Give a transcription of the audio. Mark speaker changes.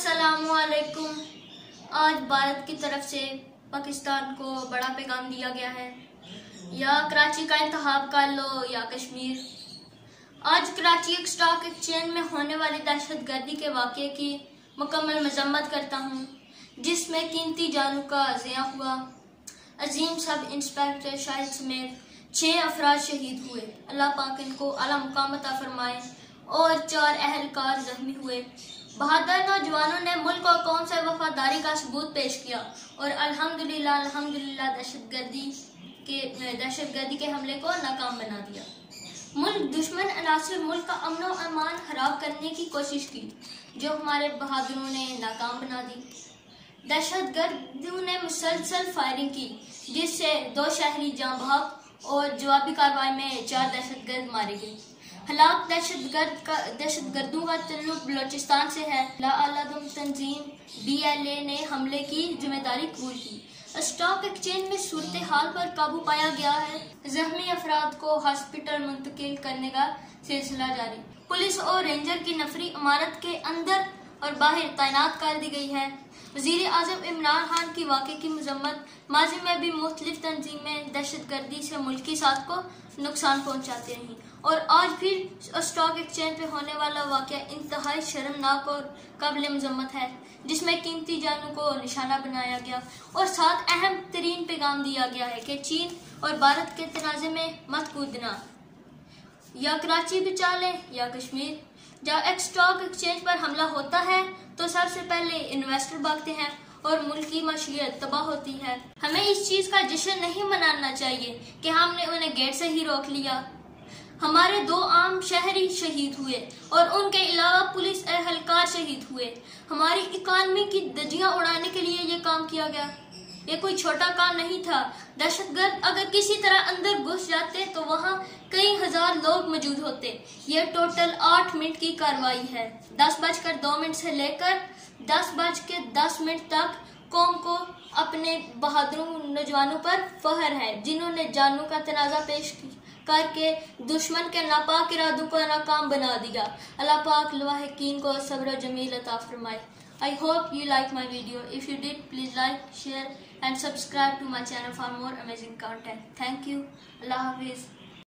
Speaker 1: अस्सलामुअलैकुम। आज भारत की तरफ से पाकिस्तान को बड़ा पैगाम दिया गया है, या कराची का इंतखाब कर लो या कश्मीर। आज कराची स्टॉक एक्सचेंज में होने वाली दहशतगर्दी के वाक़े की मुकम्मल मजम्मत करता हूँ, जिसमें कीमती जानों का ज़िया हुआ। अजीम सब इंस्पेक्टर शाहिद समेत 6 अफराद शहीद हुए। अल्लाह पाक इनको आला मुकाम अता फरमाए और 4 अहलकार जख्मी हुए। बहादुर नौजवानों ने मुल्क और कौम से वफादारी का सबूत पेश किया और अल्हम्दुलिल्लाह दहशतगर्दी के हमले को नाकाम बना दिया। मुल्क दुश्मन अनासर मुल्क का अमन और अमान खराब करने की कोशिश की, जो हमारे बहादुरों ने नाकाम बना दी। दहशतगर्दों ने मुसलसल फायरिंग की, जिससे 2 शहरी जाँ बहक और जवाबी कार्रवाई में 4 दहशतगर्द मारे गए। हलाक दहशतगर्दों का ताल्लुक बलोचिस्तान से है। लाअलदम तंजीम BLA ने हमले की जिम्मेदारी कबूल की। स्टॉक एक्सचेंज में सूरत हाल पर काबू पाया गया है। जख्मी अफराद को हॉस्पिटल मुंतकिल करने का सिलसिला जारी। पुलिस और रेंजर की नफरी इमारत के अंदर और बाहर तैनात कर दी गई है। वज़ीर आज़म इमरान खान की वाक़े की मजम्मत। माजी में भी मुख्तलिफ तंजीमें दहशतगर्दी से मुल्की साथ को नुकसान पहुँचाती रहीं और आज फिर स्टॉक एक्सचेंज पे होने वाला वाक़या इंतहाई शर्मनाक और काबिल मजम्मत है, जिसमें कीमती जानों को निशाना बनाया गया और साथ अहम तरीन पैगाम दिया गया है कि चीन और भारत के तनाज़े में मत कूदना, या कराची बचा ले या कश्मीर। जब एक स्टॉक एक्सचेंज पर हमला होता है तो सबसे पहले इन्वेस्टर भागते हैं और मुल्क की माशियत तबाह होती है। हमें इस चीज का जश्न नहीं मनाना चाहिए कि हमने उन्हें गेट से ही रोक लिया। हमारे 2 आम शहरी शहीद हुए और उनके अलावा पुलिस एहलकार शहीद हुए। हमारी इकानमी की धज्जियां उड़ाने के लिए ये काम किया गया। ये कोई छोटा काम नहीं था। दहशतगर्द अगर किसी तरह अंदर घुस जाते तो वहाँ कई हजार लोग मौजूद होते। ये टोटल 8 मिनट की कार्रवाई है। 10:02 से लेकर 10:10 तक कौम को अपने बहादुर नौजवानों पर फख्र है, जिन्होंने जानों का तनाजा पेश करके दुश्मन के नापाक इरादों को नाकाम बना दिया। अल्लाह पाक लवाहिकीन को सब्र जमील अता फरमाए। I hope you like my video. If you did, please like, share and subscribe to my channel for more amazing content. Thank you. Allah Hafiz.